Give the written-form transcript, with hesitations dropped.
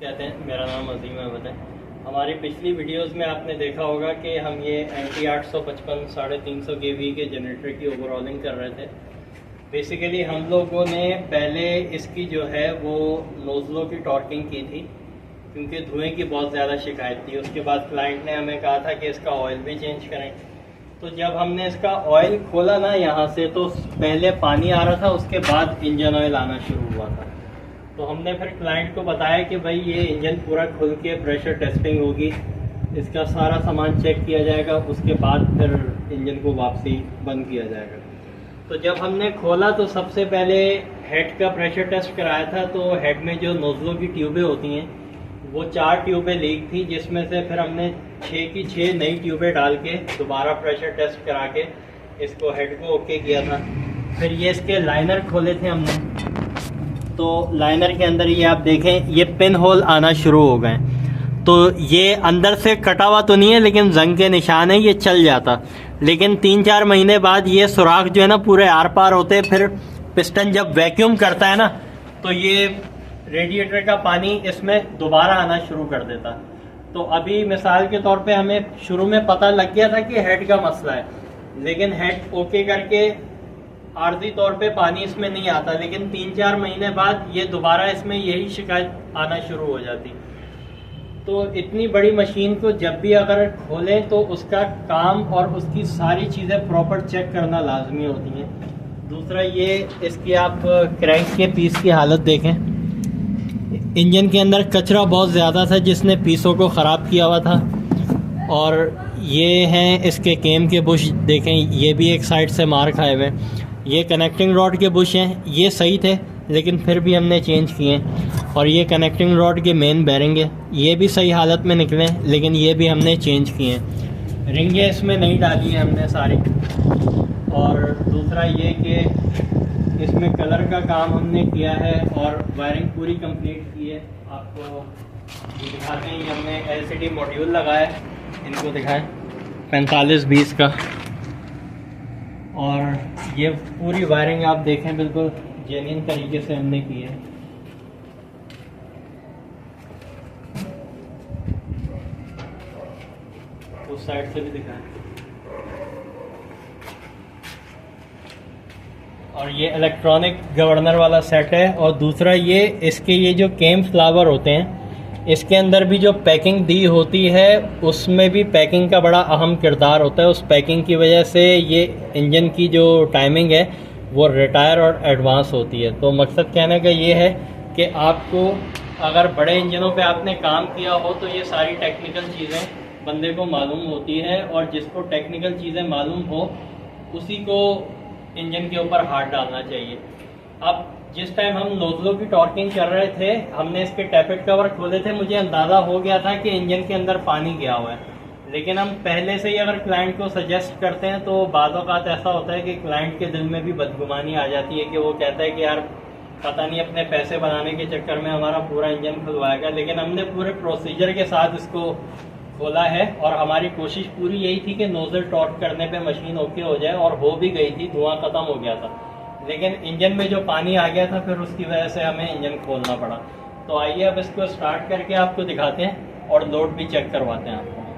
कहते हैं। मेरा नाम अजीम अहमद है। हमारी पिछली वीडियोस में आपने देखा होगा कि हम ये NT 855 350 kV के जनरेटर की ओवरऑलिंग कर रहे थे। बेसिकली हम लोगों ने पहले इसकी जो है वो नोज़लों की टॉर्किंग की थी, क्योंकि धुएं की बहुत ज़्यादा शिकायत थी। उसके बाद क्लाइंट ने हमें कहा था कि इसका ऑयल भी चेंज करें। तो जब हमने इसका ऑयल खोला ना यहाँ से, तो पहले पानी आ रहा था, उसके बाद इंजन ऑयल आना शुरू हुआ था। तो हमने फिर क्लाइंट को बताया कि भाई ये इंजन पूरा खुल के प्रेशर टेस्टिंग होगी, इसका सारा सामान चेक किया जाएगा, उसके बाद फिर इंजन को वापसी बंद किया जाएगा। तो जब हमने खोला तो सबसे पहले हेड का प्रेशर टेस्ट कराया था। तो हेड में जो नोज़लों की ट्यूबें होती हैं वो 4 ट्यूबें लीक थी, जिसमें से फिर हमने 6 की 6 नई ट्यूबें डाल के दोबारा प्रेशर टेस्ट करा के इसको हेड को ओके किया था। फिर ये इसके लाइनर खोले थे हमने, तो लाइनर के अंदर ये आप देखें ये पिन होल आना शुरू हो गए। तो ये अंदर से कटा हुआ तो नहीं है, लेकिन जंग के निशान है, ये चल जाता। लेकिन 3-4 महीने बाद ये सुराख जो है ना पूरे आर पार होते। फिर पिस्टन जब वैक्यूम करता है ना, तो ये रेडिएटर का पानी इसमें दोबारा आना शुरू कर देता। तो अभी मिसाल के तौर पे हमें शुरू में पता लग गया था कि हेड का मसला है, लेकिन हेड ओके करके आर्जी तौर पे पानी इसमें नहीं आता। लेकिन 3-4 महीने बाद ये दोबारा इसमें यही शिकायत आना शुरू हो जाती। तो इतनी बड़ी मशीन को जब भी अगर खोलें तो उसका काम और उसकी सारी चीज़ें प्रॉपर चेक करना लाजमी होती हैं। दूसरा ये इसकी आप क्रैंक के पीस की हालत देखें। इंजन के अंदर कचरा बहुत ज़्यादा था जिसने पीसों को ख़राब किया हुआ था। और ये हैं इसके केम के बुश देखें, ये भी एक साइड से मार खाए हुए। ये कनेक्टिंग रॉड के बुश हैं, ये सही थे लेकिन फिर भी हमने चेंज किए। और ये कनेक्टिंग रॉड के मेन बैरिंग है, ये भी सही हालत में निकले लेकिन ये भी हमने चेंज किए। रिंगें इसमें नहीं डाली हैं हमने सारी। और दूसरा ये कि इसमें कलर का काम हमने किया है और वायरिंग पूरी कंप्लीट की है। आपको दिखाते हैं, ये हमने LCD मॉड्यूल लगाया है, इनको दिखाएं 45-20 का। और ये पूरी वायरिंग आप देखें बिल्कुल जेन्युइन तरीके से हमने की है। उस साइड से भी दिखाएं। और ये इलेक्ट्रॉनिक गवर्नर वाला सेट है। और दूसरा ये इसके ये जो केम फ्लावर होते हैं, इसके अंदर भी जो पैकिंग दी होती है उसमें भी पैकिंग का बड़ा अहम किरदार होता है। उस पैकिंग की वजह से ये इंजन की जो टाइमिंग है वो रिटायर और एडवांस होती है। तो मकसद कहने का ये है कि आपको अगर बड़े इंजनों पे आपने काम किया हो तो ये सारी टेक्निकल चीज़ें बंदे को मालूम होती है। और जिसको टेक्निकल चीज़ें मालूम हो उसी को इंजन के ऊपर हाथ डालना चाहिए। अब जिस टाइम हम नोज़लों की टॉर्किंग कर रहे थे, हमने इसके टैपेट कवर खोले थे, मुझे अंदाज़ा हो गया था कि इंजन के अंदर पानी गया हुआ है। लेकिन हम पहले से ही अगर क्लाइंट को सजेस्ट करते हैं तो बाद औक़ात ऐसा होता है कि क्लाइंट के दिल में भी बदगुमानी आ जाती है कि वो कहता है कि यार पता नहीं अपने पैसे बनाने के चक्कर में हमारा पूरा इंजन खुलवाएगा। लेकिन हमने पूरे प्रोसीजर के साथ इसको खोला है और हमारी कोशिश पूरी यही थी कि नोज़ल टॉर्क करने पे मशीन ओके हो जाए, और हो भी गई थी, धुआं ख़त्म हो गया था। लेकिन इंजन में जो पानी आ गया था फिर उसकी वजह से हमें इंजन खोलना पड़ा। तो आइए अब इसको स्टार्ट करके आपको दिखाते हैं और लोड भी चेक करवाते हैं आपको।